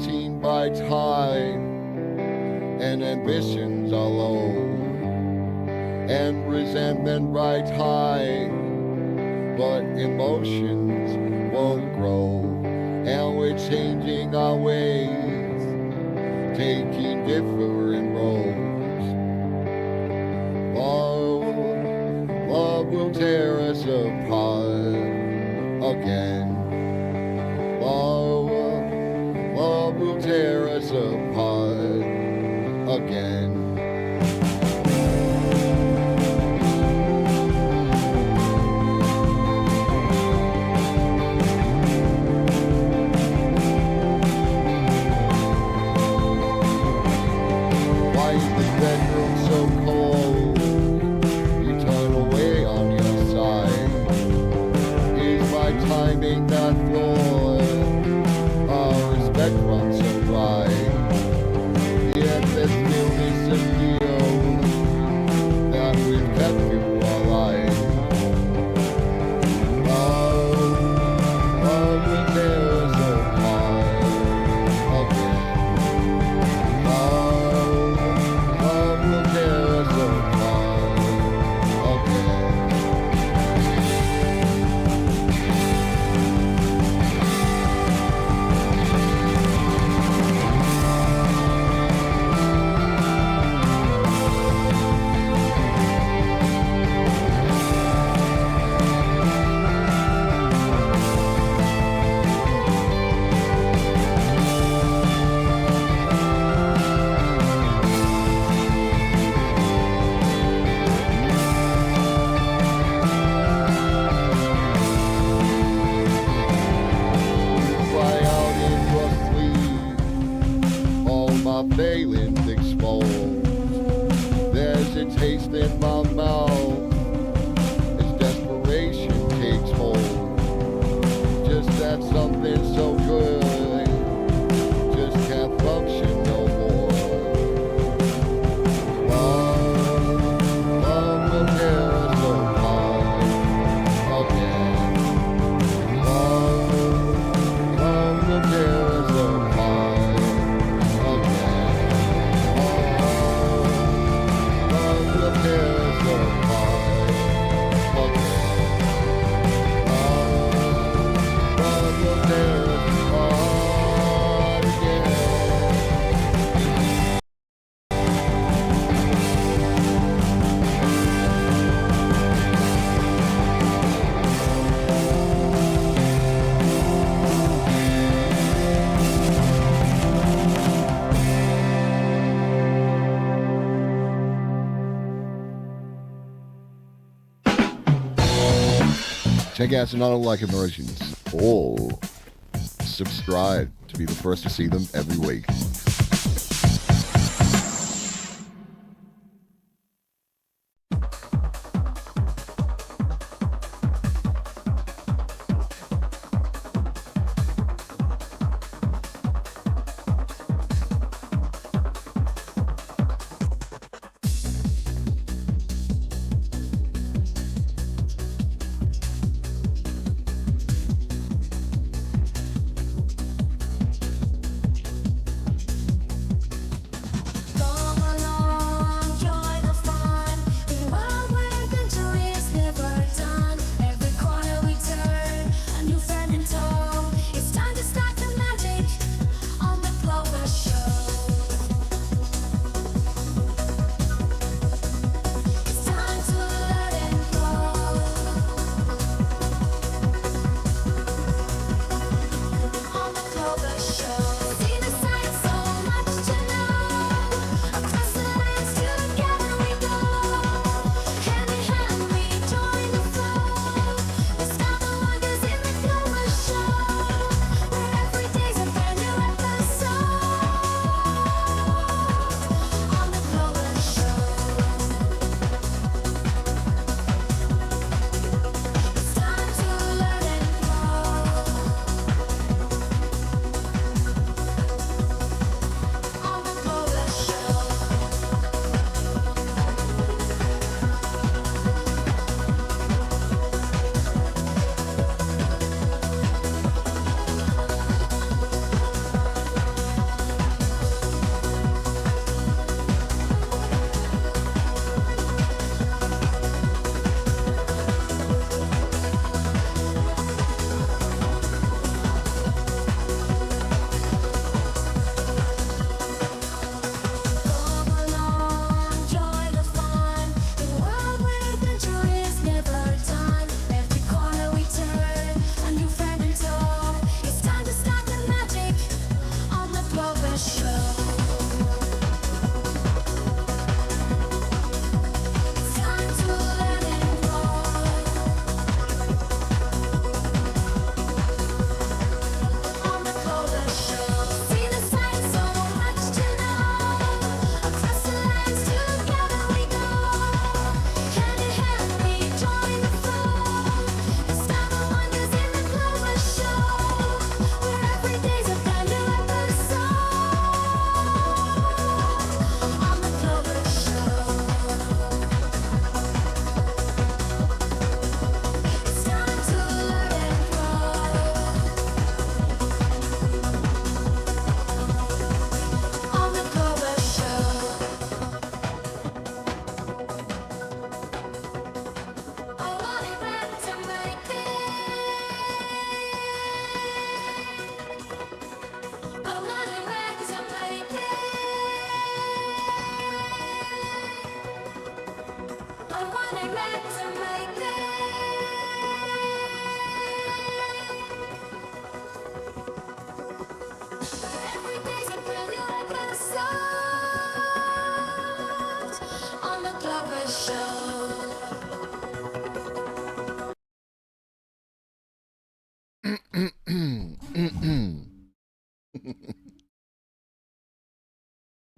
seen by time, and ambitions are low, and resentment rides high, but emotions won't grow, and we're changing our ways, taking different roads. Love will tear us apart again. Love will tear us apart again. Why is the bedroom so cold? You turn away on your side. Is my timing not flawed? Our respect runs so dry. Yet there's still this appeal that we've kept you alive. Love will tear us apart again. Love will tear us apart again. Fly out in your sleep, all my failings exposed. There's a taste in my mouth as desperation takes hold. Just that something so good, just can't function no more. Love will tear us apart again. Love will tear us apart again. Love will tear us apart again. Love will tear us apart again. Check out Sonata Like Immersions, or subscribe to be the first to see them every week.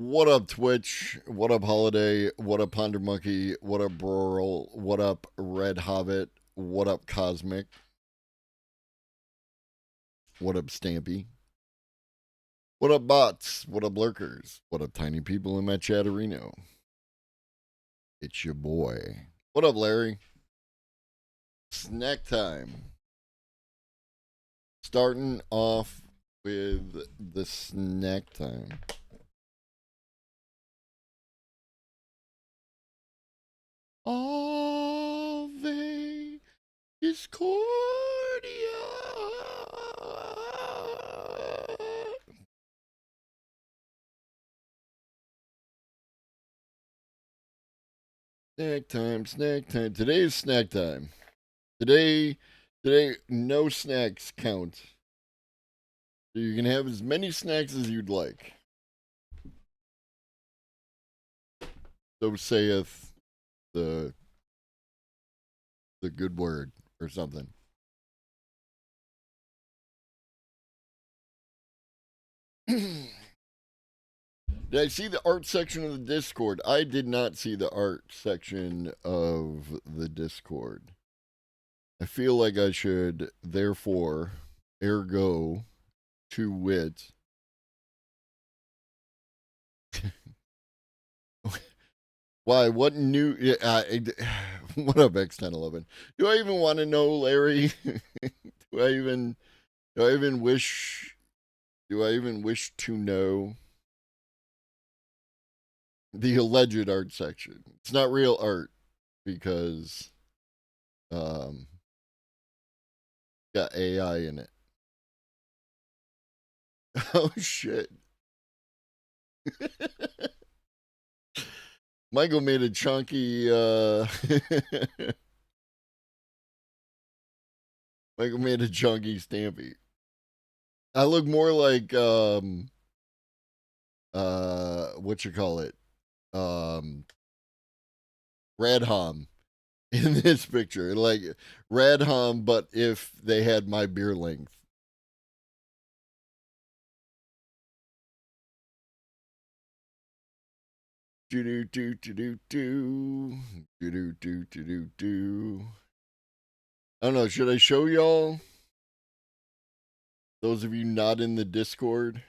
What up, Twitch? What up, Holiday? What up, Ponder Monkey? What up, Broral? What up, Red Hobbit? What up, Cosmic? What up, Stampy? What up, bots? What up, lurkers? What up, tiny people in my chatterino? It's your boy. What up, Larry? Snack time. Starting off with the snack time. Ave Discordia. Snack time, snack time. Today is snack time. Today, no snacks count. So you can have as many snacks as you'd like. So saith the good word or something. Did I see the art section of the Discord? I did not see the art section of the Discord. I feel like I should, therefore, ergo, to wit. Why? What new? What up, X1011? Do I even want to know, Larry? do I even wish? Do I even wish to know the alleged art section? It's not real art because got AI in it. Oh shit. Michael made a chunky Michael made a chunky Stampy. I look more like what you call it? Radham in this picture. Like Radham, but if they had my beer length. Do do do do do do do do do do do. I don't know. Should I show y'all? Those of you not in the Discord.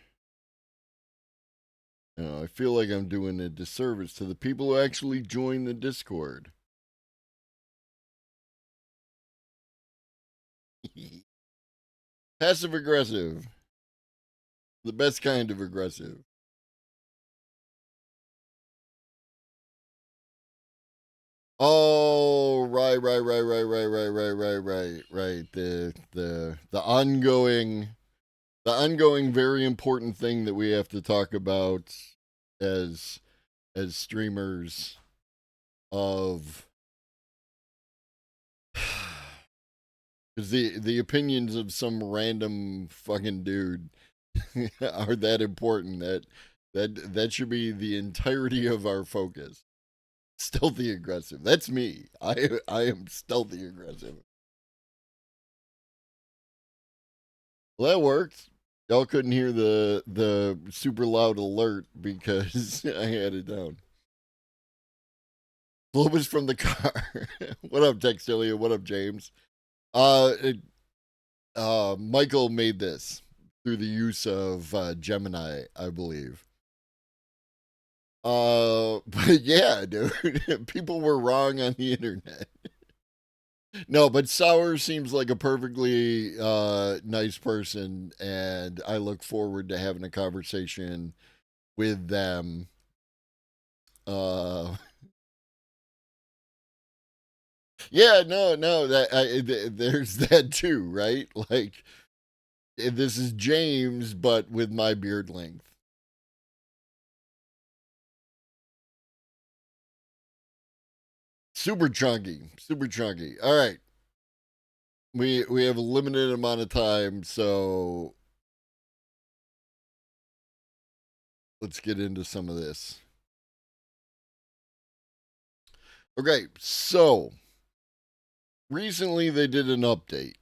I feel like I'm doing a disservice to the people who actually join the Discord. Passive aggressive. The best kind of aggressive. Oh, right. The ongoing very important thing that we have to talk about as streamers of because the opinions of some random fucking dude are that important that should be the entirety of our focus. Stealthy aggressive. That's me. I am stealthy aggressive. Well, that worked. Y'all couldn't hear the super loud alert because I had it down. Globus from the car. What up, Textilia? What up, James? Michael made this through the use of Gemini, I believe. But yeah, dude, people were wrong on the internet. No, but Sour seems like a perfectly nice person, and I look forward to having a conversation with them. Yeah, no, there's that too, right? Like, this is James, but with my beard length. Super chunky. Super chunky. All right. We have a limited amount of time, so let's get into some of this. Okay, so recently they did an update,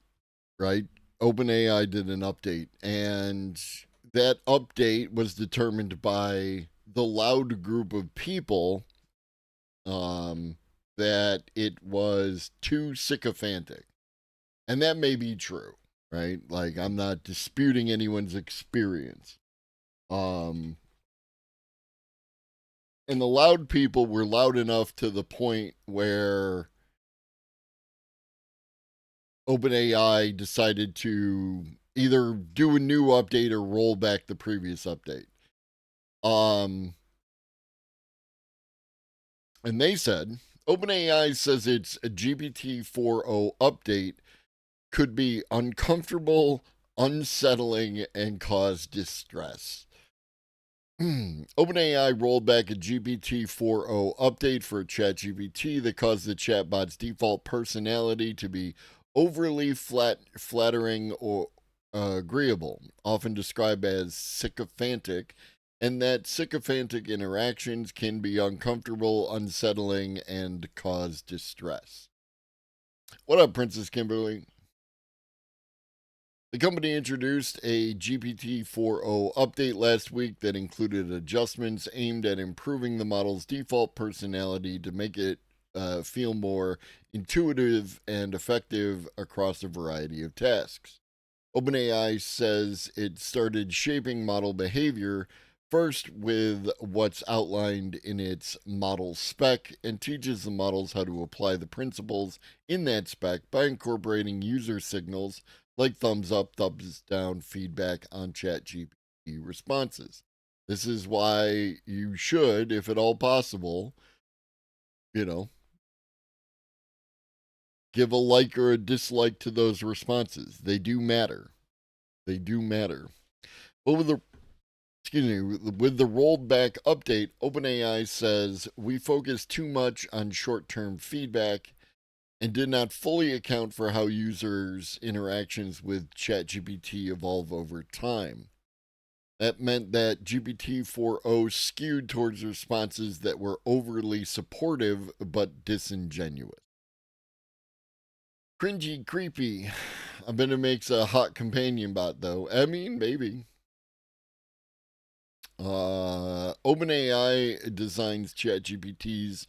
right? OpenAI did an update, and that update was determined by the loud group of people that it was too sycophantic. And that may be true, right? Like, I'm not disputing anyone's experience. And the loud people were loud enough to the point where OpenAI decided to either do a new update or roll back the previous update. And they said, OpenAI says its GPT 4.0 update could be uncomfortable, unsettling, and cause distress. OpenAI rolled back a GPT 4.0 update for ChatGPT that caused the chatbot's default personality to be overly flattering or agreeable, often described as sycophantic, and that sycophantic interactions can be uncomfortable, unsettling, and cause distress. What up, Princess Kimberly? The company introduced a GPT 4.0 update last week that included adjustments aimed at improving the model's default personality to make it feel more intuitive and effective across a variety of tasks. OpenAI says it started shaping model behavior first with what's outlined in its model spec and teaches the models how to apply the principles in that spec by incorporating user signals like thumbs up, thumbs down feedback on ChatGPT responses. This is why you should, if at all possible, give a like or a dislike to those responses. They do matter. They do matter. But with the rolled back update, OpenAI says we focus too much on short-term feedback and did not fully account for how users' interactions with ChatGPT evolve over time. That meant that GPT 4.0 skewed towards responses that were overly supportive but disingenuous. Cringy, creepy. I bet it makes a hot companion bot, though. I mean, maybe. OpenAI designs ChatGPT's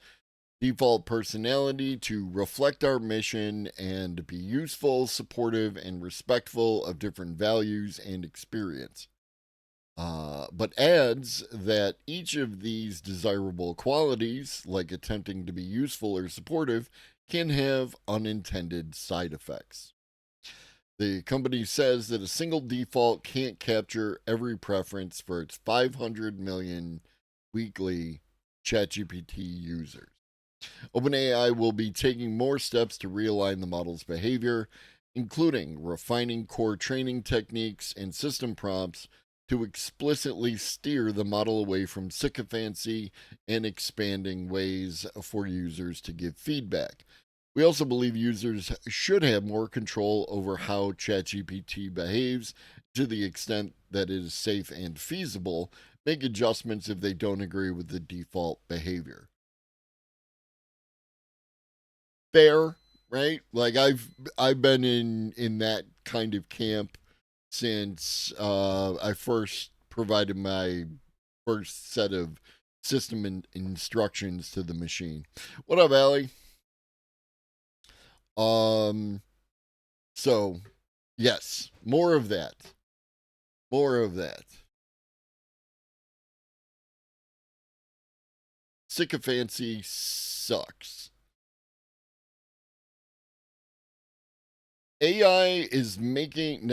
default personality to reflect our mission and be useful, supportive, and respectful of different values and experience. But adds that each of these desirable qualities, like attempting to be useful or supportive, can have unintended side effects. The company says that a single default can't capture every preference for its 500 million weekly ChatGPT users. OpenAI will be taking more steps to realign the model's behavior, including refining core training techniques and system prompts to explicitly steer the model away from sycophancy and expanding ways for users to give feedback. We also believe users should have more control over how ChatGPT behaves to the extent that it is safe and feasible. Make adjustments if they don't agree with the default behavior. Fair, right? Like I've been in that kind of camp since I first provided my first set of system instructions to the machine. What up, Allie? So yes, more of that. More of that. Sycophancy sucks. AI is making,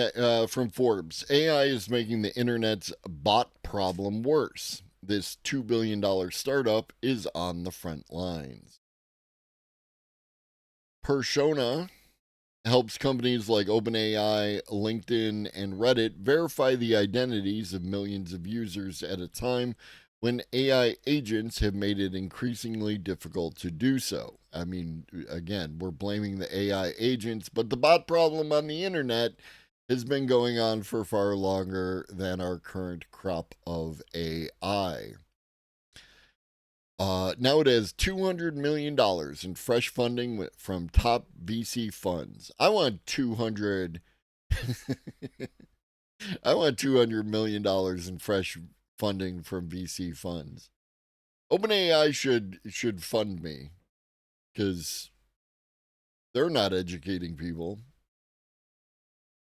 from Forbes, AI is making the internet's bot problem worse. This $2 billion startup is on the front lines. Persona helps companies like OpenAI, LinkedIn, and Reddit verify the identities of millions of users at a time when AI agents have made it increasingly difficult to do so. I mean, again, we're blaming the AI agents, but the bot problem on the internet has been going on for far longer than our current crop of AI. Now it has $200 million in fresh funding from top VC funds. I want 200. I want $200 million in fresh funding from VC funds. OpenAI should fund me because they're not educating people.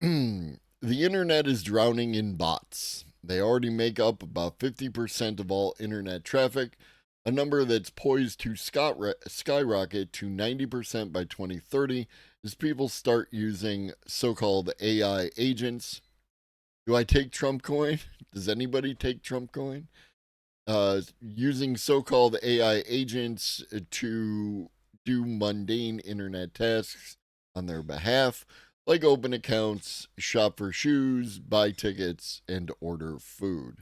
The internet is drowning in bots. They already make up about 50% of all internet traffic, a number that's poised to skyrocket to 90% by 2030 as people start using so-called AI agents. Do I take Trump coin? Does anybody take Trump coin? Using so-called AI agents to do mundane internet tasks on their behalf, like open accounts, shop for shoes, buy tickets, and order food.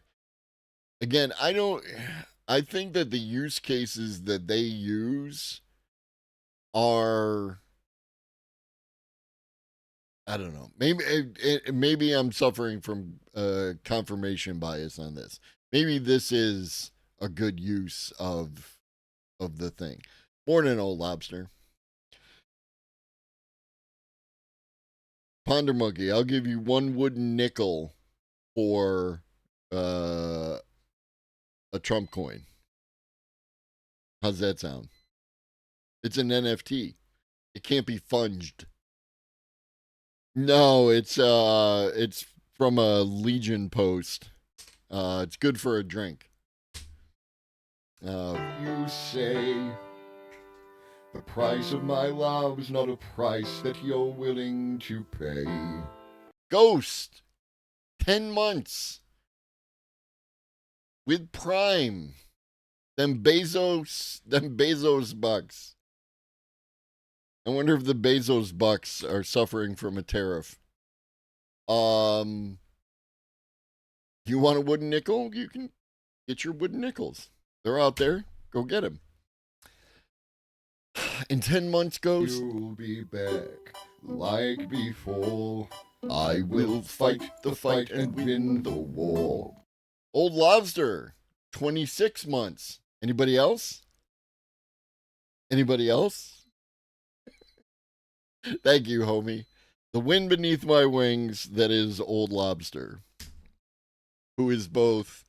Again, I think that the use cases that they use are, I don't know. Maybe I'm suffering from confirmation bias on this. Maybe this is a good use of the thing. Morning, old lobster. Ponder Monkey, I'll give you one wooden nickel for a Trump coin. How's that sound? It's an NFT. It can't be funged. No, it's from a Legion post. It's good for a drink. You say the price of my love is not a price that you're willing to pay. Ghost, 10 months with Prime. Them Bezos bucks. I wonder if the Bezos bucks are suffering from a tariff. You want a wooden nickel? You can get your wooden nickels. They're out there. Go get them. In 10 months, Ghost. You'll be back like before. I will fight the fight and win the war. Old Lobster, 26 months. Anybody else? Anybody else? Thank you, homie. The wind beneath my wings, that is Old Lobster, who is both,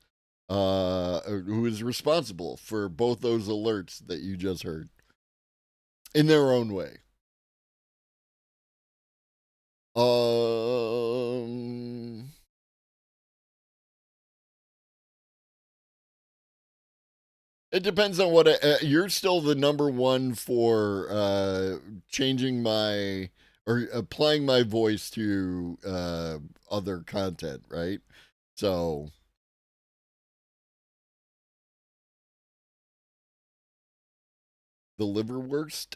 who is responsible for both those alerts that you just heard in their own way. It depends on what you're still the number one for changing my or applying my voice to other content, right? So the liverwurst.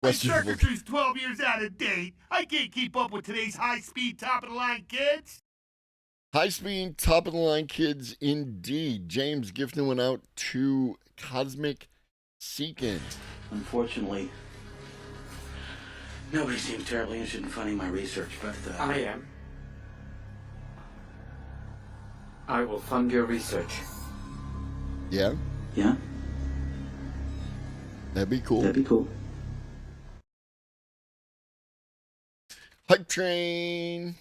My circuitry's 12 years out of date. I can't keep up with today's high-speed, top-of-the-line kids. High-speed, top-of-the-line kids, indeed. James gifting one out to Cosmic Seekin. Unfortunately, nobody seems terribly interested in funding my research, but I am. I will fund your research. Yeah? Yeah? That'd be cool. That'd be cool. Hype train.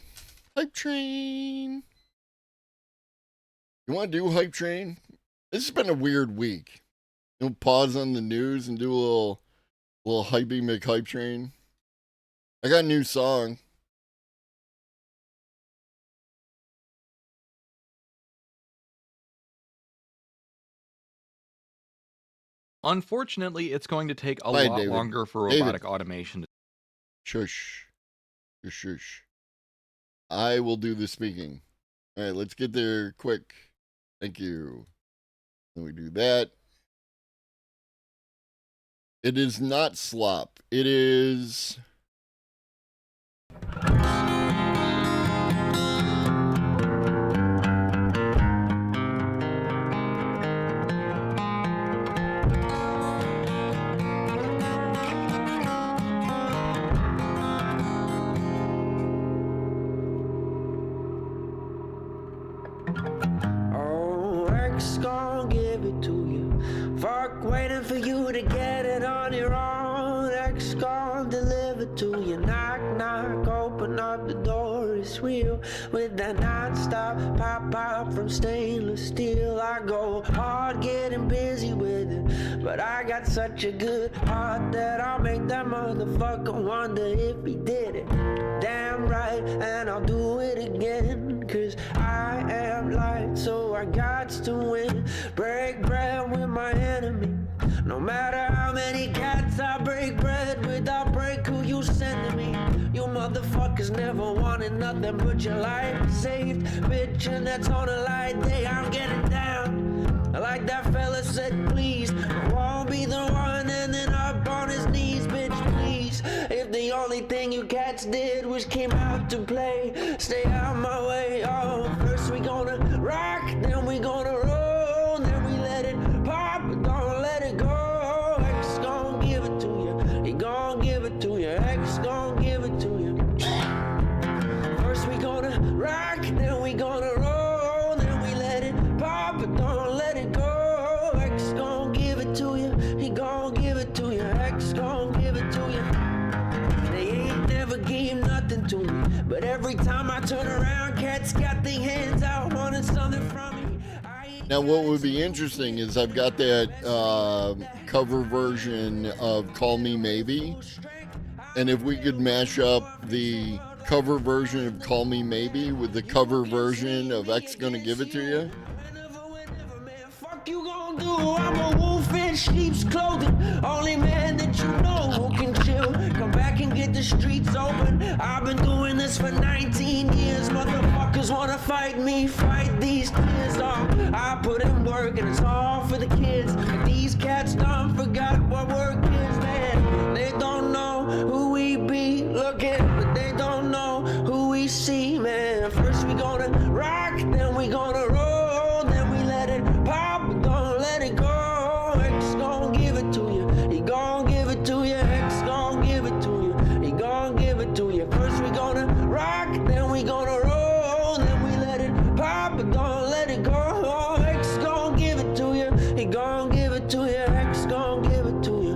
Hype train. You want to do hype train? This has been a weird week. You know, pause on the news and do a little hypey McHype train. I got a new song. Unfortunately, it's going to take a Hi, lot David. longer for robotic automation. Shush. Shush, shush. I will do the speaking. All right, let's get there quick. Thank you. Then we do that. It is not slop. It is... X gon' deliver to you. Knock, knock, open up the door. It's real with that non-stop pop from stainless steel. I go hard getting busy with it, but I got such a good heart that I'll make that motherfucker wonder if he did it. Damn right, and I'll do it again, cause I am light, so I got to win. Break bread with my enemy. No matter how many cats I break bread with, I break who you send to me. You motherfuckers never wanted nothing but your life saved, bitch, and that's on a light day. I'm getting down. I like that fella said, please. I won't be the one ending up on his knees, bitch, please. If the only thing you cats did was came out to play, stay out my way. Oh, first we gonna rock, then we gonna roll, then we let it pop, but don't let it go. X gon' give it to you. He gon' give it to you. X gon' give it to you. First we gonna rock, then we gonna roll, then we let it pop, but don't let it go. X gon' give it to you. He gon' give it to you. X gon' give it to you. They ain't never gave nothing to me, but every time I turn around, cats got their hands out wanting something from me. Now, what would be interesting is I've got that cover version of Call Me Maybe, and if we could mash up the cover version of Call Me Maybe with the cover version of X Gonna Give It to You. Fuck you gon' do? I'm a wolf in sheep's clothing. Only man that you know who can chill. Come back and get the streets open. I've been doing this for 19 years. Motherfuckers wanna fight me, fight these tears off. I put in work and it's all for the kids. But these cats done forgot what work is, man. They don't know who we be looking, but they don't know who we see, man. First we gonna rock, then we gonna roll, then we let it pop, but don't let it go. X gon' give it to you. He gon' give it to you. X gon' give it to you. He gon' give it to you. First we gonna rock, then we gonna roll, then we let it pop, but don't let it go. X gon' give it to you. He gon' give it to you. X gon' give it to you.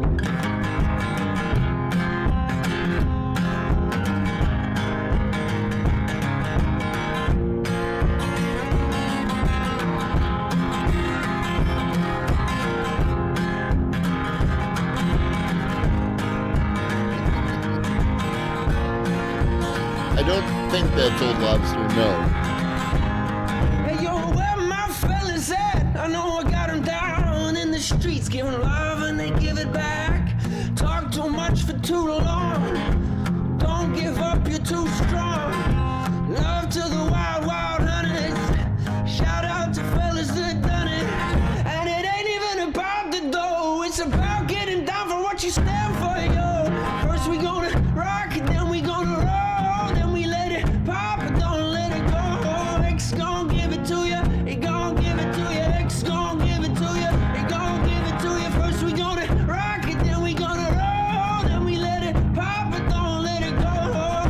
I don't think that's Old Lobster, no. Hey yo, where my fellas at? I know I got them down in the streets, giving love and they give it back. Talk too much for too long. Don't give up, you're too strong. Love to the wild, wild hunters. Shout out to fellas that done it. And it ain't even about the dough, it's about getting down for what you stand for, yo. First we gonna rock, then we gonna roll, then we let it pop, but don't let it go. X gon' give it to you. He gon' give it to you. X gon' give it to you. He gon' give it to you. First we gonna rock it, then we gonna roll, then we let it pop, but don't let it go.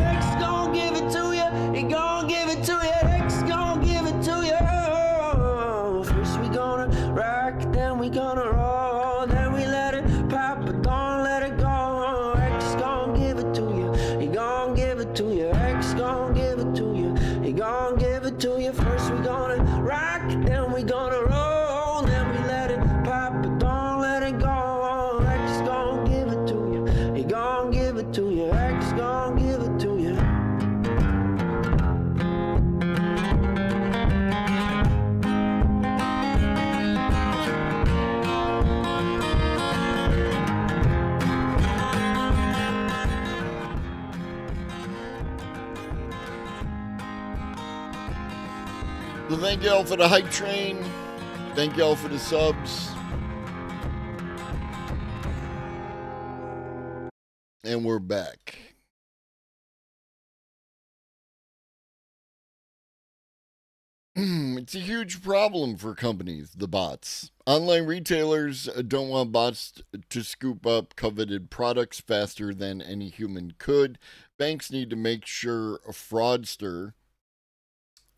X gon' give it to you. He gon' give it to you. X gon' give it to you. First we gonna rock, then we gonna roll, then we let it pop, but don't let it go. X gon' give it to you. He gon' give it to you. X gon' give it to you. He gon' give it to you. First we gonna rock, then we gonna roll, then we let it pop, but don't let it go. X gon' give it to you. He gon' give it to you. X gon' give it to you. So thank y'all for the hype train. Thank y'all for the subs. And we're back. It's a huge problem for companies, the bots. Online retailers don't want bots to scoop up coveted products faster than any human could. Banks need to make sure a fraudster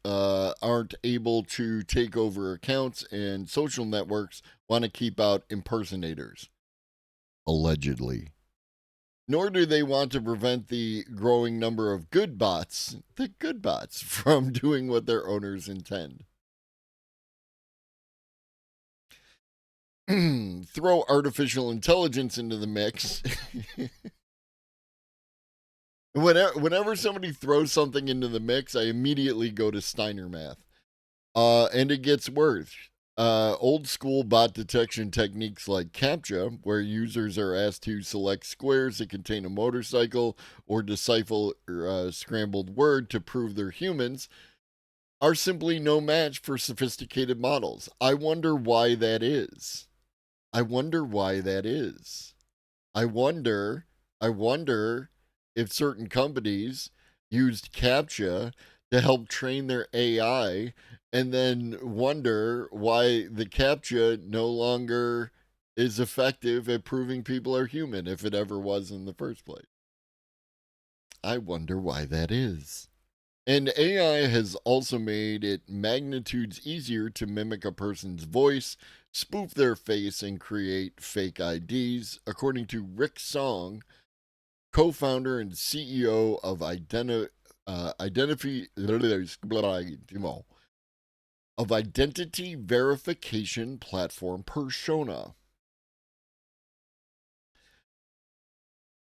aren't able to take over accounts, and social networks want to keep out impersonators. Allegedly. Nor do they want to prevent the growing number of good bots, from doing what their owners intend. Throw artificial intelligence into the mix. Whenever somebody throws something into the mix, I immediately go to Steiner math. And it gets worse. Old school bot detection techniques like CAPTCHA, where users are asked to select squares that contain a motorcycle or decipher a scrambled word to prove they're humans, are simply no match for sophisticated models. I wonder why that is. I wonder if certain companies used CAPTCHA to help train their AI and then wonder why the CAPTCHA no longer is effective at proving people are human, if it ever was in the first place. I wonder why that is. And AI has also made it magnitudes easier to mimic a person's voice, spoof their face, and create fake IDs, according to Rick Song, co-founder and CEO of identity verification platform Persona.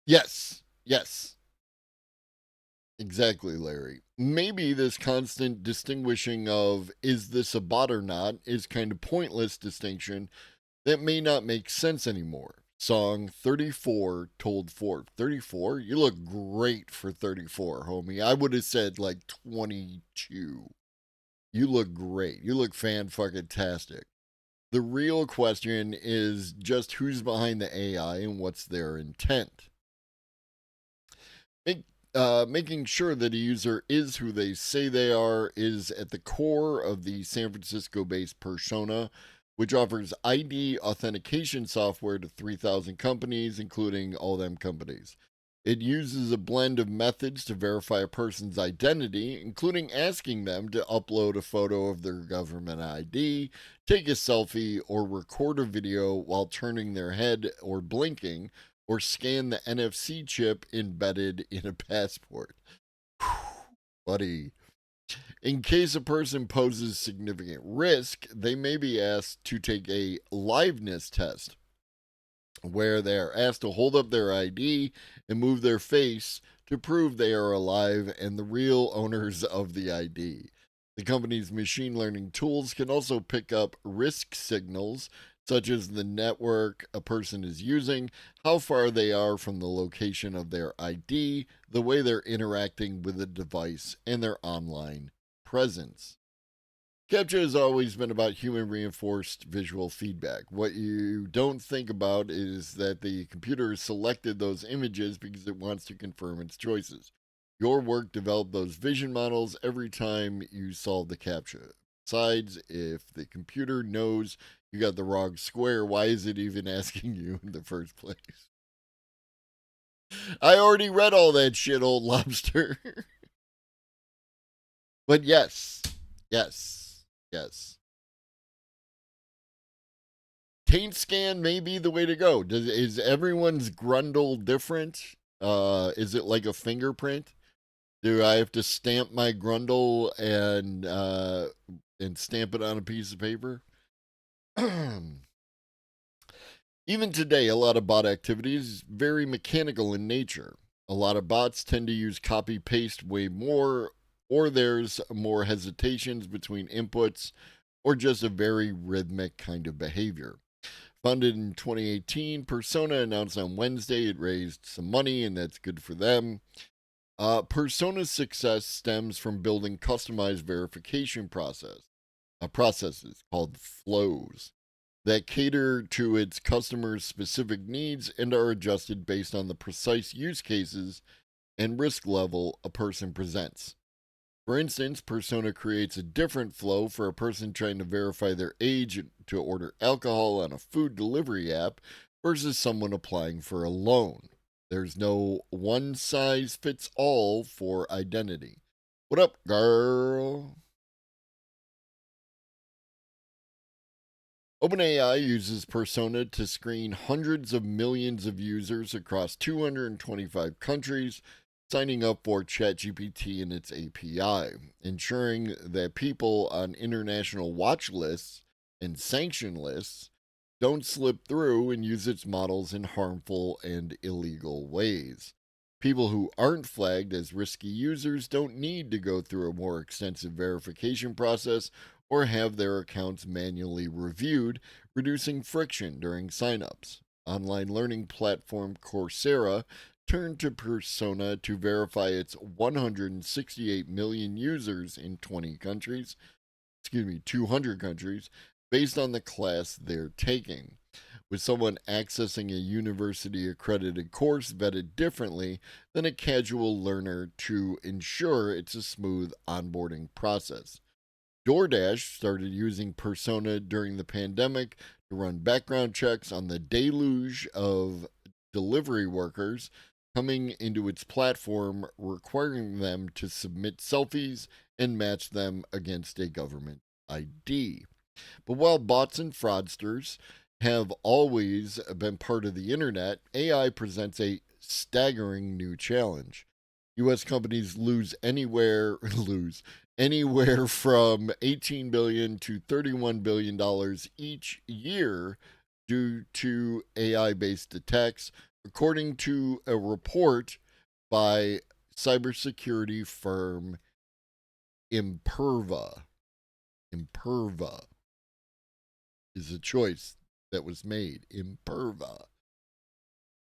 Yes. Exactly, Larry. Maybe this constant distinguishing of is this a bot or not is kind of pointless distinction that may not make sense anymore. Song 34 told Forbes. 34? You look great for 34, homie. I would have said like 22. You look great. You look fan-fucking-tastic. The real question is just who's behind the AI and what's their intent. Making sure that a user is who they say they are is at the core of the San Francisco-based Persona, which offers ID authentication software to 3,000 companies, including all them companies. It uses a blend of methods to verify a person's identity, including asking them to upload a photo of their government ID, take a selfie, or record a video while turning their head or blinking, or scan the NFC chip embedded in a passport. Whew, buddy. In case a person poses significant risk, they may be asked to take a liveness test, where they are asked to hold up their ID and move their face to prove they are alive and the real owners of the ID. The company's machine learning tools can also pick up risk signals such as the network a person is using, how far they are from the location of their ID, the way they're interacting with the device, and their online presence. CAPTCHA has always been about human reinforced visual feedback. What you don't think about is that the computer has selected those images because it wants to confirm its choices. Your work developed those vision models every time you solve the CAPTCHA. Besides, if the computer knows you got the wrong square, why is it even asking you in the first place? I already read all that shit, old lobster. But yes. Taint scan may be the way to go. Is everyone's grundle different? Is it like a fingerprint? Do I have to stamp my grundle and stamp it on a piece of paper? Even today, a lot of bot activity is very mechanical in nature. A lot of bots tend to use copy-paste way more, or there's more hesitations between inputs, or just a very rhythmic kind of behavior. Funded in 2018, Persona announced on Wednesday it raised some money, and that's good for them. Persona's success stems from building customized verification processes called flows that cater to its customers' specific needs and are adjusted based on the precise use cases and risk level a person presents. For instance, Persona creates a different flow for a person trying to verify their age to order alcohol on a food delivery app versus someone applying for a loan. There's no one size fits all for identity. What up, girl? OpenAI uses Persona to screen hundreds of millions of users across 225 countries signing up for ChatGPT and its API, ensuring that people on international watch lists and sanction lists don't slip through and use its models in harmful and illegal ways. People who aren't flagged as risky users don't need to go through a more extensive verification process or have their accounts manually reviewed, reducing friction during signups. Online learning platform Coursera turned to Persona to verify its 168 million users in 200 countries, based on the class they're taking, with someone accessing a university accredited course vetted differently than a casual learner to ensure it's a smooth onboarding process. DoorDash started using Persona during the pandemic to run background checks on the deluge of delivery workers coming into its platform, requiring them to submit selfies and match them against a government ID. But while bots and fraudsters have always been part of the internet, AI presents a staggering new challenge. U.S. companies lose anywhere from $18 billion to $31 billion each year due to AI-based attacks, according to a report by cybersecurity firm Imperva. Imperva is a choice that was made. Imperva.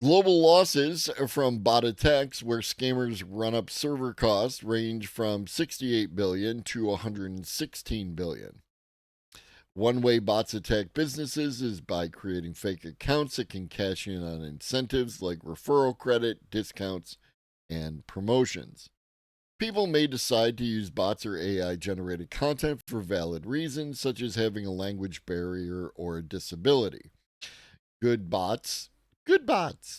Global losses from bot attacks where scammers run up server costs range from $68 billion to $116 billion. One way bots attack businesses is by creating fake accounts that can cash in on incentives like referral credit, discounts, and promotions. People may decide to use bots or AI-generated content for valid reasons, such as having a language barrier or a disability. Good bots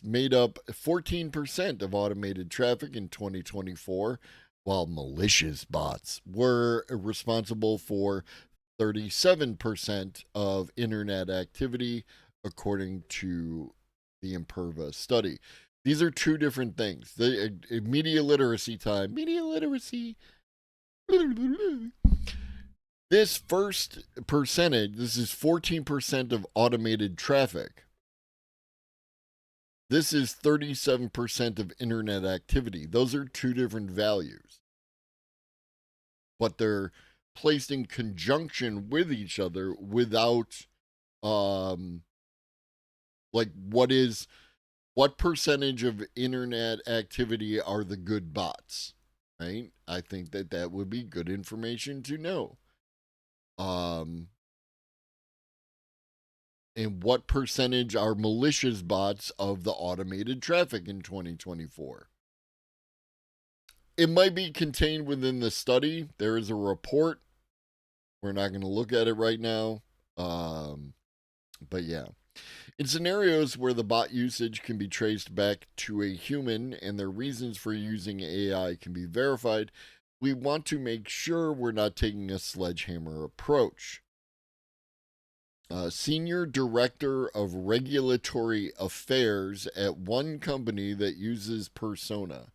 made up 14% of automated traffic in 2024, while malicious bots were responsible for 37% of internet activity, according to the Imperva study. These are two different things. Media literacy time. Media literacy. This first percentage, this is 14% of automated traffic. This is 37% of internet activity. Those are two different values. But they're placed in conjunction with each other without, what percentage of internet activity are the good bots, right? I think that would be good information to know. And what percentage are malicious bots of the automated traffic in 2024? It might be contained within the study. There is a report. We're not going to look at it right now. But yeah. In scenarios where the bot usage can be traced back to a human and their reasons for using AI can be verified, we want to make sure we're not taking a sledgehammer approach. Senior Director of Regulatory Affairs at one company that uses Persona.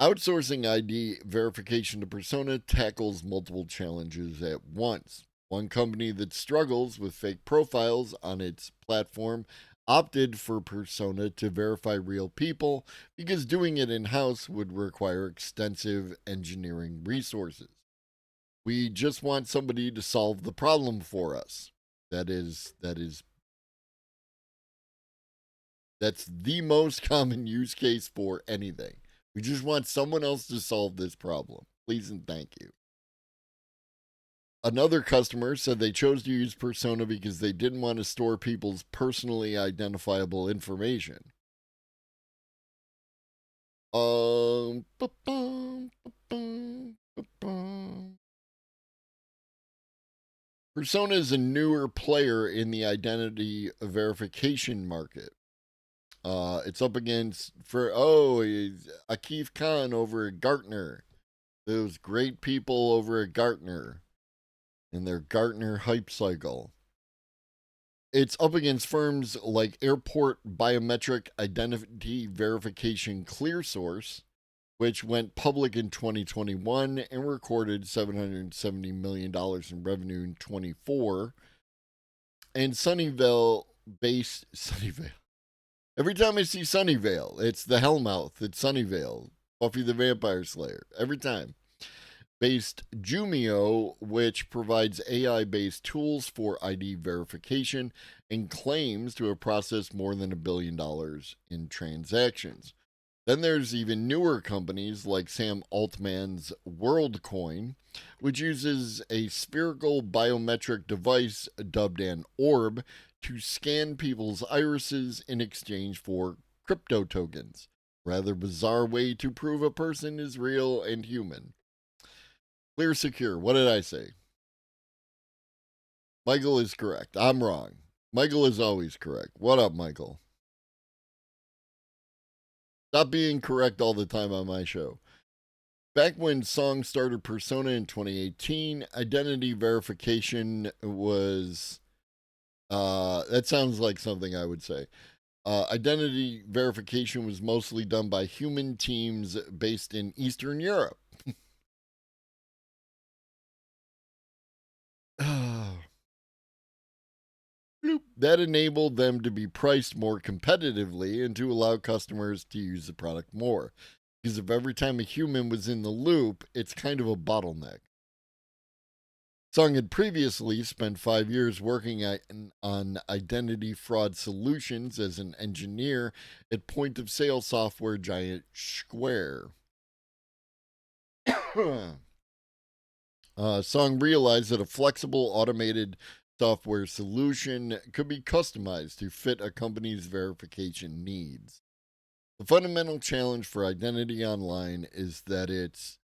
Outsourcing ID verification to Persona tackles multiple challenges at once. One company that struggles with fake profiles on its platform opted for Persona to verify real people because doing it in-house would require extensive engineering resources. We just want somebody to solve the problem for us. That's the most common use case for anything. We just want someone else to solve this problem. Please and thank you. Another customer said they chose to use Persona because they didn't want to store people's personally identifiable information. Persona is a newer player in the identity verification market. It's up against Akif Khan over at Gartner. Those great people over at Gartner and their Gartner hype cycle. it's up against firms like Airport Biometric Identity Verification ClearSource, which went public in 2021 and recorded $770 million in revenue in 24. And Sunnyvale-based Sunnyvale. Every time I see Sunnyvale, it's the Hellmouth. It's Sunnyvale, Buffy the Vampire Slayer. Every time. Based Jumio, which provides AI-based tools for ID verification and claims to have processed more than $1 billion in transactions. Then there's even newer companies like Sam Altman's WorldCoin, which uses a spherical biometric device dubbed an orb to scan people's irises in exchange for crypto tokens. Rather bizarre way to prove a person is real and human. Clear Secure, what did I say? Michael is correct. I'm wrong. Michael is always correct. What up, Michael? Stop being correct all the time on my show. Back when Song started Persona in 2018, identity verification was... that sounds like something I would say. Identity verification was mostly done by human teams based in Eastern Europe. That enabled them to be priced more competitively and to allow customers to use the product more. Because if every time a human was in the loop, it's kind of a bottleneck. Song had previously spent 5 years working on identity fraud solutions as an engineer at point-of-sale software giant Square. Song realized that a flexible, automated software solution could be customized to fit a company's verification needs. The fundamental challenge for identity online is that it's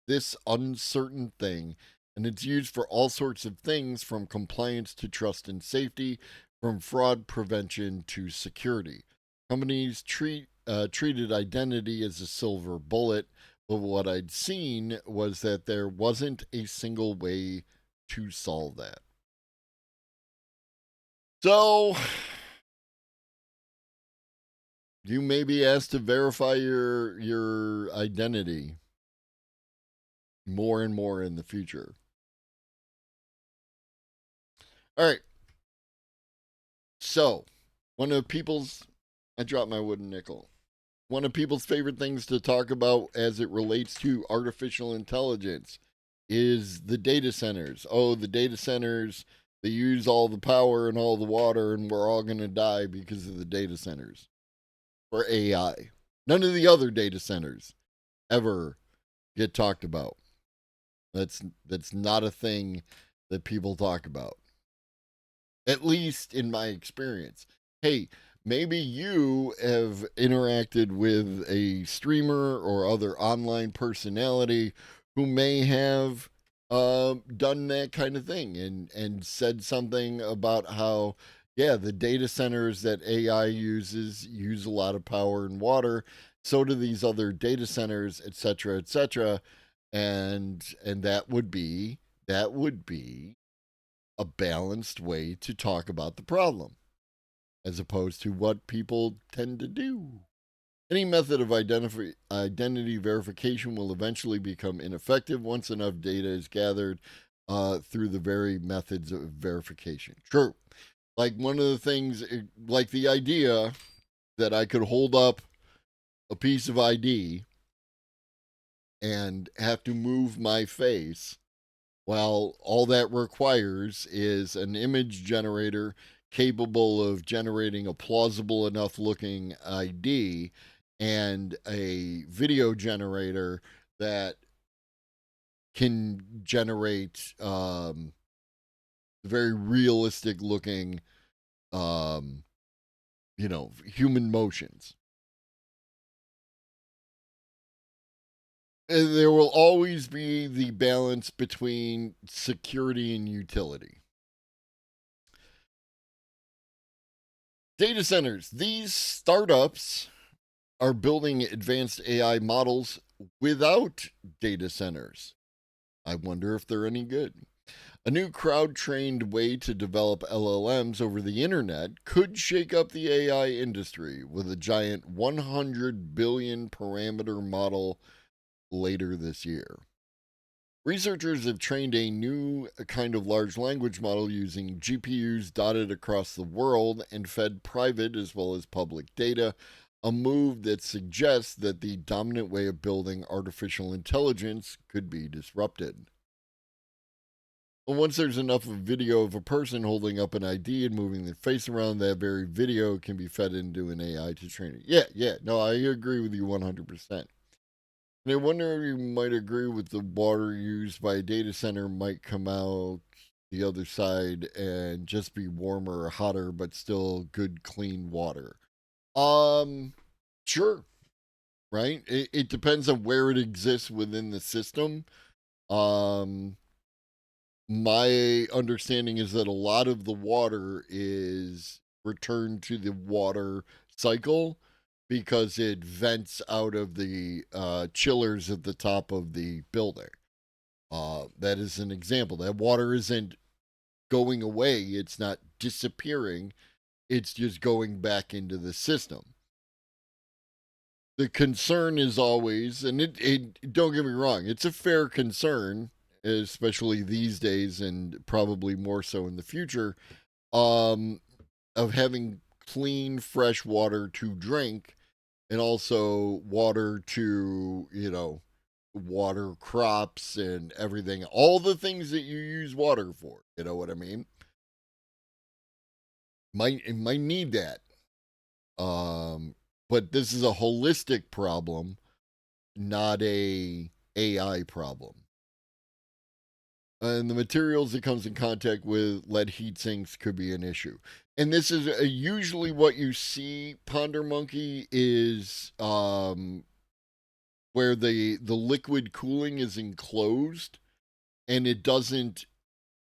this uncertain thing, and it's used for all sorts of things from compliance to trust and safety, from fraud prevention to security. Companies treated identity as a silver bullet, but what I'd seen was that there wasn't a single way to solve that. So, you may be asked to verify your identity more and more in the future. All right. So, I dropped my wooden nickel. One of people's favorite things to talk about as it relates to artificial intelligence is the data centers. Oh, the data centers, they use all the power and all the water, and we're all going to die because of the data centers for AI. None of the other data centers ever get talked about. That's not a thing that people talk about. At least in my experience. Hey, maybe you have interacted with a streamer or other online personality who may have done that kind of thing and said something about how, yeah, the data centers that AI uses use a lot of power and water. So do these other data centers, et cetera, and that would be a balanced way to talk about the problem, as opposed to what people tend to do. Any method of identity verification will eventually become ineffective once enough data is gathered through the very methods of verification. True. Like one of the things, like the idea that I could hold up a piece of ID and have to move my face. Well, all that requires is an image generator capable of generating a plausible enough looking ID and a video generator that can generate very realistic looking, human motions. There will always be the balance between security and utility. Data centers. These startups are building advanced AI models without data centers. I wonder if they're any good. A new crowd-trained way to develop LLMs over the internet could shake up the AI industry with a giant 100 billion parameter model later this year. Researchers have trained a new kind of large language model using GPUs dotted across the world and fed private as well as public data, a move that suggests that the dominant way of building artificial intelligence could be disrupted. Once there's enough of a video of a person holding up an ID and moving their face around, that very video can be fed into an AI to train it. Yeah, no, I agree with you 100%. And I wonder if you might agree with the water used by a data center might come out the other side and just be warmer or hotter, but still good, clean water. Sure, right? It depends on where it exists within the system. My understanding is that a lot of the water is returned to the water cycle because it vents out of the chillers at the top of the building. That is an example. That water isn't going away. It's not disappearing. It's just going back into the system. The concern is always, and it don't get me wrong, it's a fair concern, especially these days and probably more so in the future, of having clean, fresh water to drink and also water to, water crops and everything, all the things that you use water for, you know what I mean? It might need that. But this is a holistic problem, not a AI problem. And the materials it comes in contact with, lead heat sinks, could be an issue. And this is usually what you see, Ponder Monkey, is where the liquid cooling is enclosed and it doesn't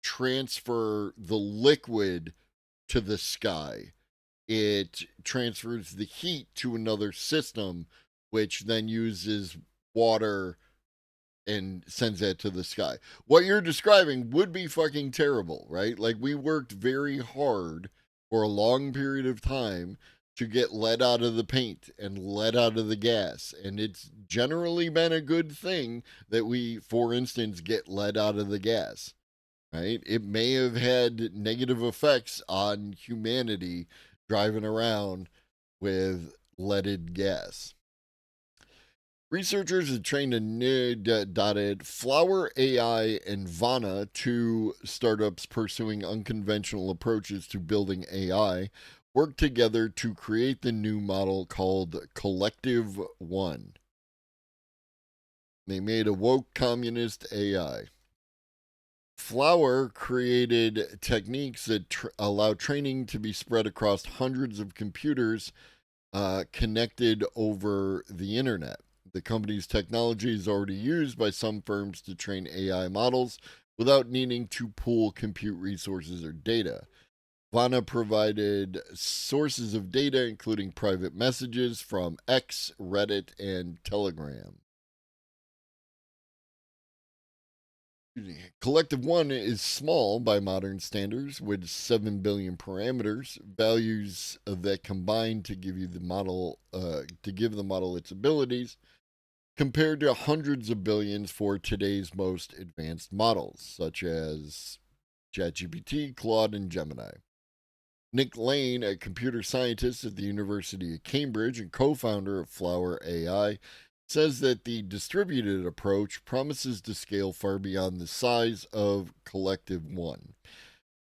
transfer the liquid to the sky. It transfers the heat to another system, which then uses water and sends that to the sky. What you're describing would be fucking terrible, right? Like, we worked very hard for a long period of time to get lead out of the paint and lead out of the gas. And it's generally been a good thing that we, for instance, get lead out of the gas, right? It may have had negative effects on humanity driving around with leaded gas. Researchers have trained dotted Flower AI and Vana, two startups pursuing unconventional approaches to building AI, work together to create the new model called Collective One. They made a woke communist AI. Flower created techniques that allow training to be spread across hundreds of computers connected over the internet. The company's technology is already used by some firms to train AI models without needing to pool compute resources or data. Vana provided sources of data, including private messages from X, Reddit, and Telegram. Collective One is small by modern standards, with 7 billion parameters, values that combine to give the model its abilities, compared to hundreds of billions for today's most advanced models, such as ChatGPT, Claude, and Gemini. Nick Lane, a computer scientist at the University of Cambridge and co-founder of Flower AI, says that the distributed approach promises to scale far beyond the size of Collective One.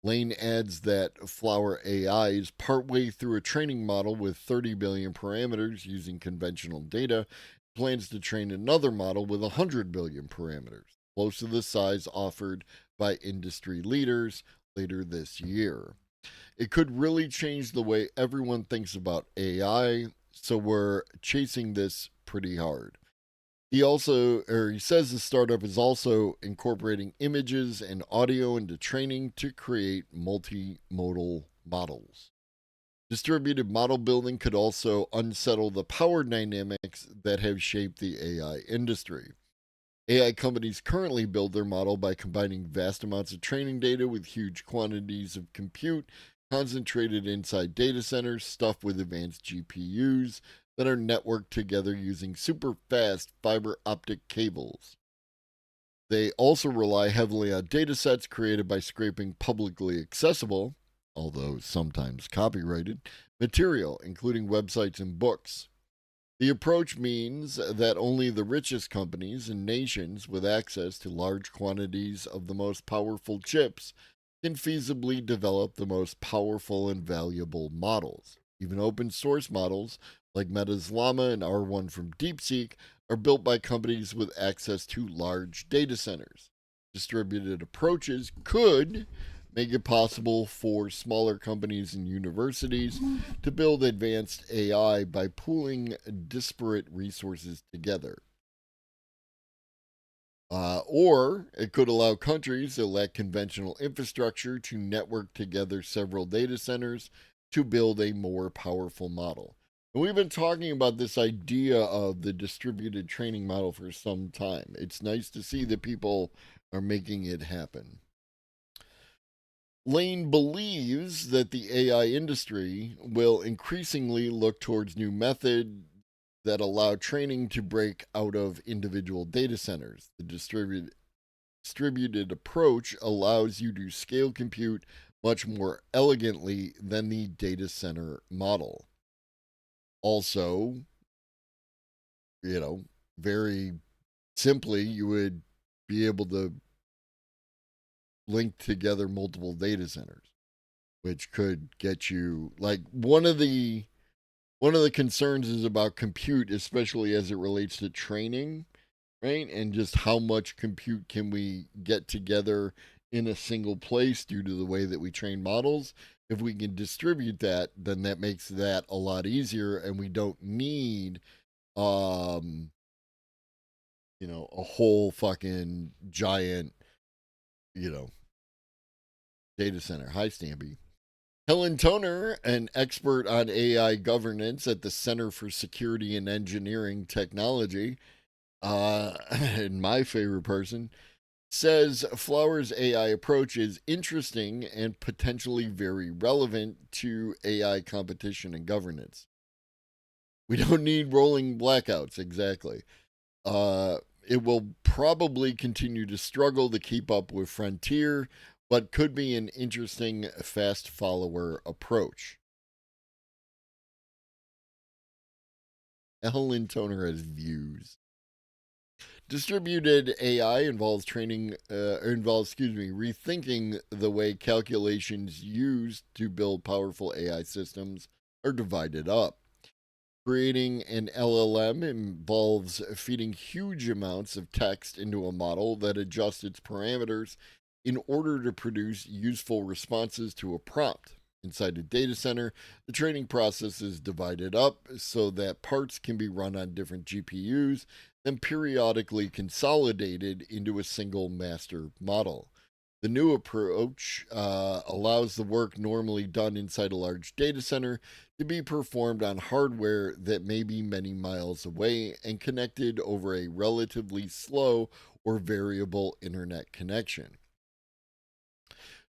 Lane adds that Flower AI is partway through a training model with 30 billion parameters using conventional data, plans to train another model with 100 billion parameters, close to the size offered by industry leaders later this year. It could really change the way everyone thinks about AI, so we're chasing this pretty hard. He says the startup is also incorporating images and audio into training to create multimodal models. Distributed model building could also unsettle the power dynamics that have shaped the AI industry. AI companies currently build their model by combining vast amounts of training data with huge quantities of compute concentrated inside data centers stuffed with advanced GPUs that are networked together using super fast fiber optic cables. They also rely heavily on data sets created by scraping publicly accessible, although sometimes copyrighted, material, including websites and books. The approach means that only the richest companies and nations with access to large quantities of the most powerful chips can feasibly develop the most powerful and valuable models. Even open source models like Meta's Llama and R1 from DeepSeek are built by companies with access to large data centers. Distributed approaches could make it possible for smaller companies and universities to build advanced AI by pooling disparate resources together. Or it could allow countries that lack conventional infrastructure to network together several data centers to build a more powerful model. And we've been talking about this idea of the distributed training model for some time. It's nice to see that people are making it happen. Lane believes that the AI industry will increasingly look towards new methods that allow training to break out of individual data centers. The distributed approach allows you to scale compute much more elegantly than the data center model. Also, very simply, you would be able to link together multiple data centers, which could get you, like, one of the concerns is about compute, especially as it relates to training, right? And just how much compute can we get together in a single place due to the way that we train models. If we can distribute that, then that makes that a lot easier, and we don't need a whole fucking giant data center. Hi, Stampy. Helen Toner, an expert on AI governance at the Center for Security and Engineering Technology, and my favorite person, says Flower's AI approach is interesting and potentially very relevant to AI competition and governance. We don't need rolling blackouts, exactly. It will probably continue to struggle to keep up with Frontier, but could be an interesting fast follower approach. Helen Toner has views. Distributed AI involves rethinking the way calculations used to build powerful AI systems are divided up. Creating an LLM involves feeding huge amounts of text into a model that adjusts its parameters in order to produce useful responses to a prompt. Inside a data center, the training process is divided up so that parts can be run on different GPUs, then periodically consolidated into a single master model. The new approach allows the work normally done inside a large data center to be performed on hardware that may be many miles away and connected over a relatively slow or variable internet connection.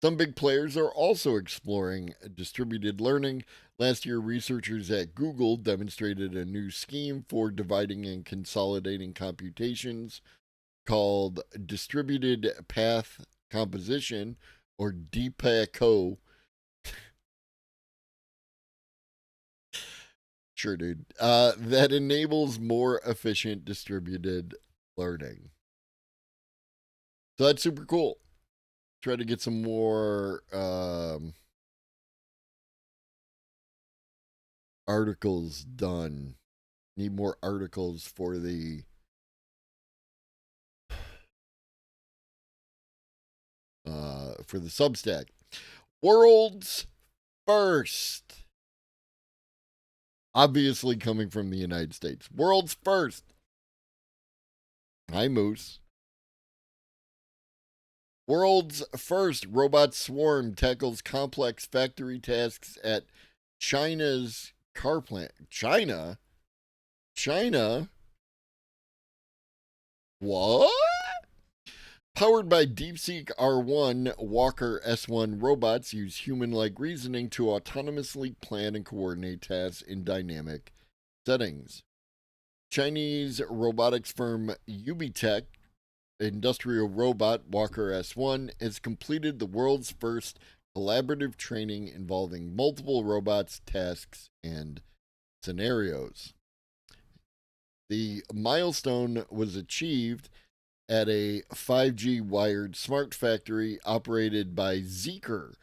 Some big players are also exploring distributed learning. Last year, researchers at Google demonstrated a new scheme for dividing and consolidating computations called Distributed Path Composition, or DPACO. Sure, dude. That enables more efficient distributed learning. So that's super cool. Try to get some more articles done. Need more articles for the Substack. World's first. Obviously coming from the United States. World's first. Hi, Moose. World's first robot swarm tackles complex factory tasks at China's car plant. China? What? Powered by DeepSeek R1, Walker S1 robots use human-like reasoning to autonomously plan and coordinate tasks in dynamic settings. Chinese robotics firm Ubitech industrial robot Walker S1 has completed the world's first collaborative training involving multiple robots, tasks, and scenarios. The milestone was achieved at a 5G wired smart factory operated by Zeekr,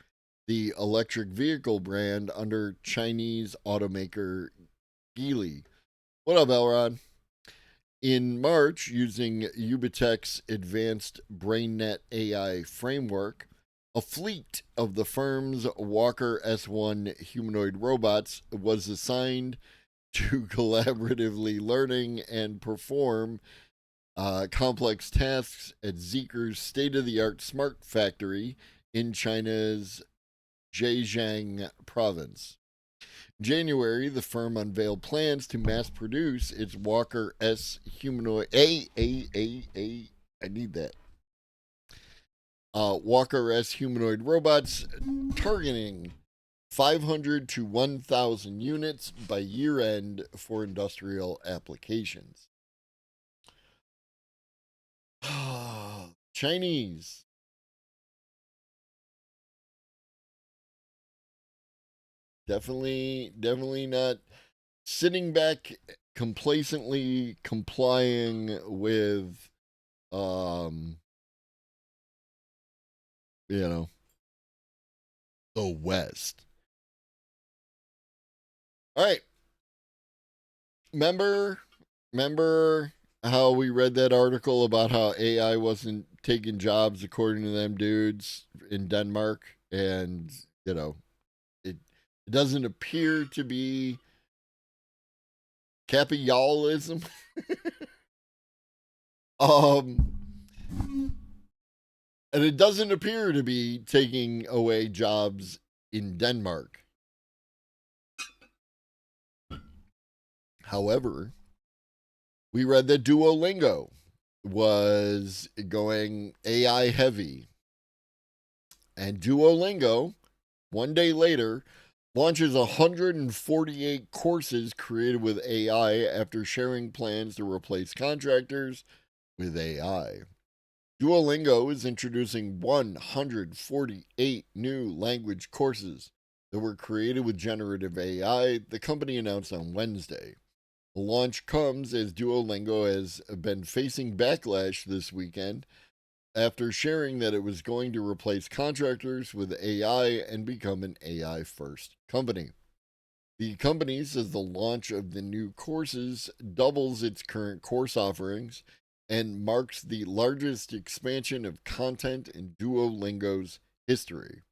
the electric vehicle brand under Chinese automaker Geely. What up, Elrod? In March, using Ubitech's advanced BrainNet AI framework, a fleet of the firm's Walker S1 humanoid robots was assigned to collaboratively learning and perform complex tasks at Zeekr's state-of-the-art smart factory in China's Zhejiang province. In January, the firm unveiled plans to mass-produce its Walker S humanoid I need that. Walker S humanoid robots targeting 500 to 1,000 units by year-end for industrial applications. Chinese. Definitely not sitting back complacently complying with, the West. All right. Remember how we read that article about how AI wasn't taking jobs according to them dudes in Denmark, and it doesn't appear to be capitalism. And it doesn't appear to be taking away jobs in Denmark. However, we read that Duolingo was going AI heavy. And Duolingo, one day later, launches 148 courses created with AI after sharing plans to replace contractors with AI. Duolingo is introducing 148 new language courses that were created with generative AI, the company announced on Wednesday. The launch comes as Duolingo has been facing backlash this weekend after sharing that it was going to replace contractors with AI and become an AI-first company. The company says the launch of the new courses doubles its current course offerings and marks the largest expansion of content in Duolingo's history.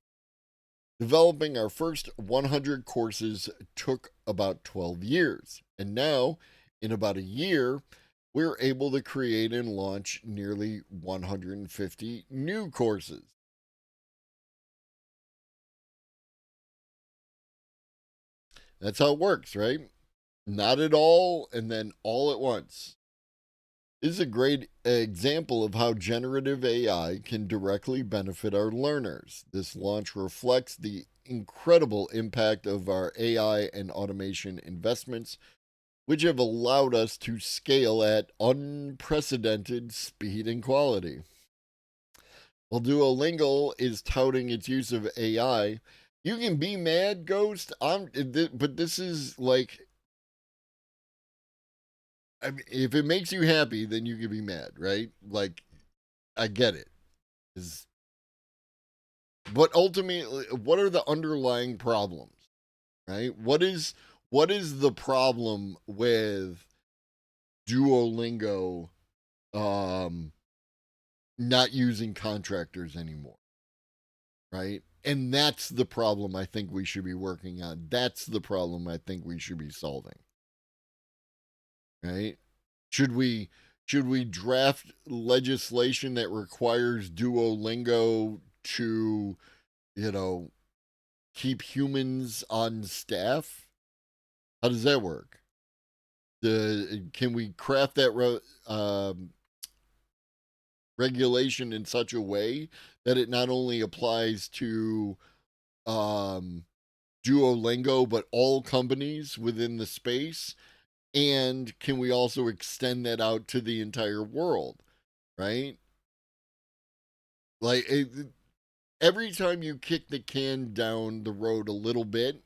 Developing our first 100 courses took about 12 years, and now, in about a year, we're able to create and launch nearly 150 new courses. That's how it works, right? Not at all, and then all at once. This is a great example of how generative AI can directly benefit our learners. This launch reflects the incredible impact of our AI and automation investments, which have allowed us to scale at unprecedented speed and quality. While Duolingo is touting its use of AI, you can be mad, Ghost. But this is like, I mean, if it makes you happy, then you can be mad, right? Like, I get it. But ultimately, what are the underlying problems, right? What is the problem with Duolingo not using contractors anymore, right? And that's the problem I think we should be working on. That's the problem I think we should be solving. Right? Should we draft legislation that requires Duolingo to, keep humans on staff? How does that work? Can we craft that regulation in such a way that it not only applies to Duolingo, but all companies within the space? And can we also extend that out to the entire world, right? Like, every time you kick the can down the road a little bit,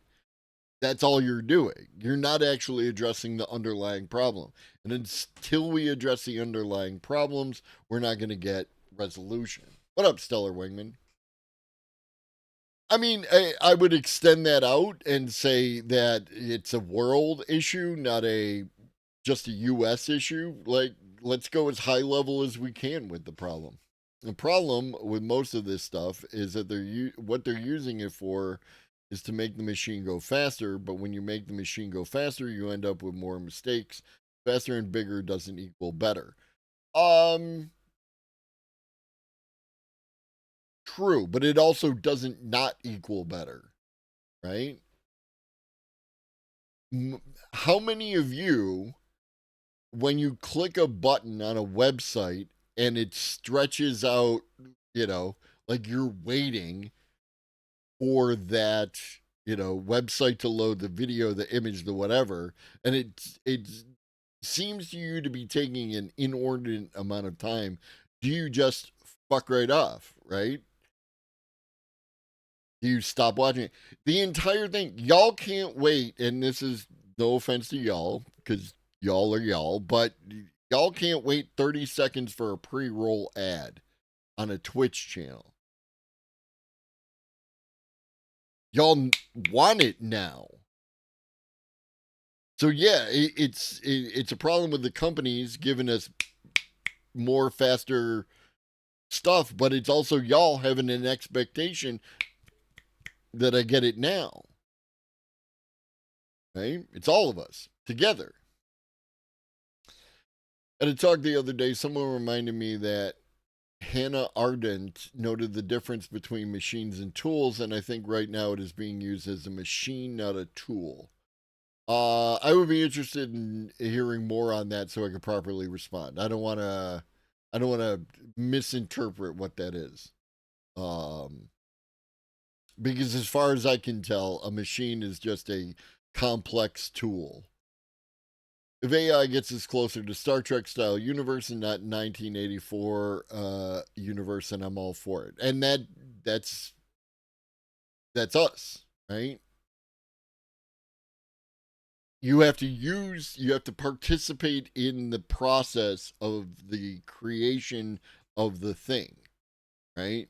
that's all you're doing. You're not actually addressing the underlying problem. And until we address the underlying problems, we're not going to get resolution. What up, Stellar Wingman? I mean, I would extend that out and say that it's a world issue, not just a U.S. issue. Like, let's go as high level as we can with the problem. The problem with most of this stuff is that what they're using it for is to make the machine go faster, but when you make the machine go faster, you end up with more mistakes. Faster and bigger doesn't equal better. True, but it also doesn't not equal better, right? How many of you, when you click a button on a website and it stretches out, like you're waiting for that, website to load the video, the image, the whatever, and it seems to you to be taking an inordinate amount of time, do you just fuck right off, right? Do you stop watching it? The entire thing, y'all can't wait, and this is no offense to y'all, because y'all are y'all, but y'all can't wait 30 seconds for a pre-roll ad on a Twitch channel. Y'all want it now. So yeah, it's a problem with the companies giving us more faster stuff, but it's also y'all having an expectation that I get it now. Right? It's all of us together. At a talk the other day, someone reminded me that Hannah Arendt noted the difference between machines and tools, and I think right now it is being used as a machine, not a tool. I would be interested in hearing more on that so I could properly respond. I don't want to misinterpret what that is. Because as far as I can tell, a machine is just a complex tool. If AI gets us closer to Star Trek style universe and not 1984 universe, and I'm all for it. And that's us, right? You have to participate in the process of the creation of the thing, right?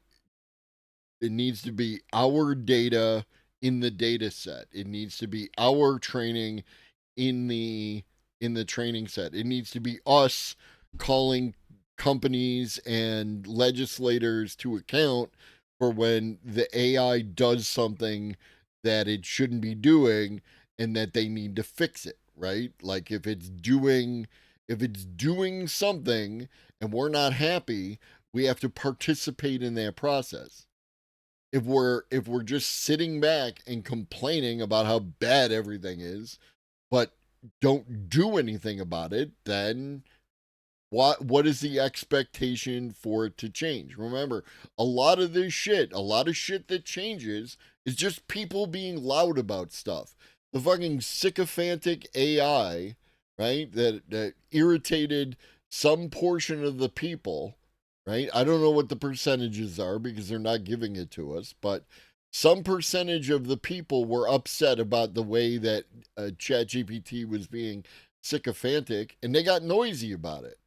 It needs to be our data in the data set. It needs to be our training in the training set. It needs to be us calling companies and legislators to account for when the AI does something that it shouldn't be doing and that they need to fix it, right? Like if it's doing something and we're not happy, we have to participate in that process. If we're just sitting back and complaining about how bad everything is, but don't do anything about it, then what is the expectation for it to change? Remember, a lot of shit that changes is just people being loud about stuff. The fucking sycophantic AI, right, that irritated some portion of the people, right? I don't know what the percentages are because they're not giving it to us, but some percentage of the people were upset about the way that ChatGPT was being sycophantic, and they got noisy about it.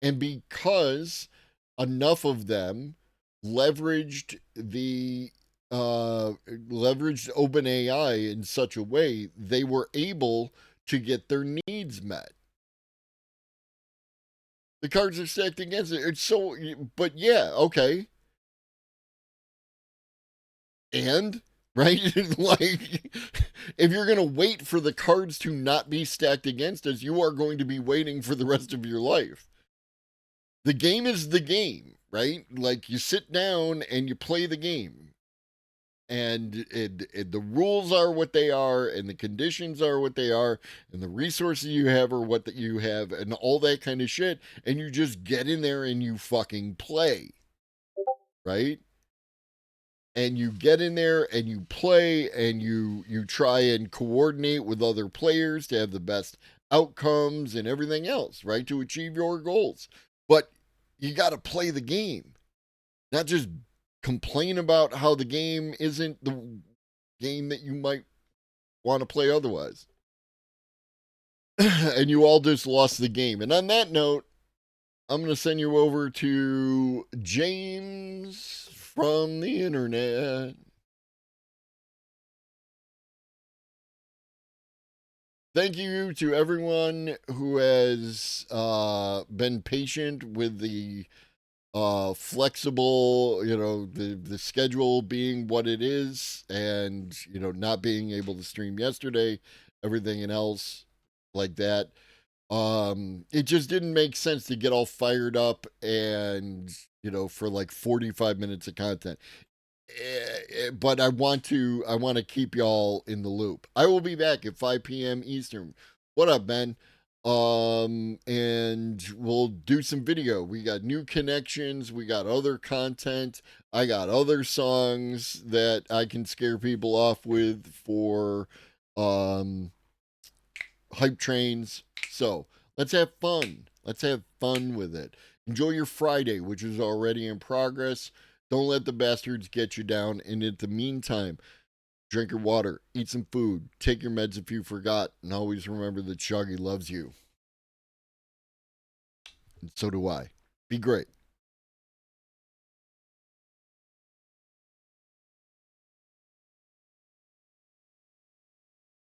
And because enough of them leveraged OpenAI in such a way, they were able to get their needs met. The cards are stacked against it. It's so, but yeah, okay. And, right? Like, if you're going to wait for the cards to not be stacked against us, you are going to be waiting for the rest of your life. The game is the game, right? Like, you sit down and you play the game. And the rules are what they are, and the conditions are what they are, and the resources you have are what that you have, and all that kind of shit. And you just get in there and you fucking play, right? And you get in there and you play, and you try and coordinate with other players to have the best outcomes and everything else, right? To achieve your goals. But you got to play the game, not just complain about how the game isn't the game that you might want to play otherwise. And you all just lost the game. And on that note, I'm going to send you over to James from the internet. Thank you to everyone who has been patient with the flexible, the schedule being what it is, and not being able to stream yesterday, everything and else like that. It just didn't make sense to get all fired up and for like 45 minutes of content. But I want to keep y'all in the loop. I will be back at 5 p.m. Eastern. What up, Ben? And we'll do some video. We got new connections, we got other content, I got other songs that I can scare people off with for hype trains. So let's have fun. Let's have fun with it. Enjoy your Friday, which is already in progress. Don't let the bastards get you down. And in the meantime, drink your water, eat some food, take your meds if you forgot, and always remember that Shaggy loves you. And so do I. Be great.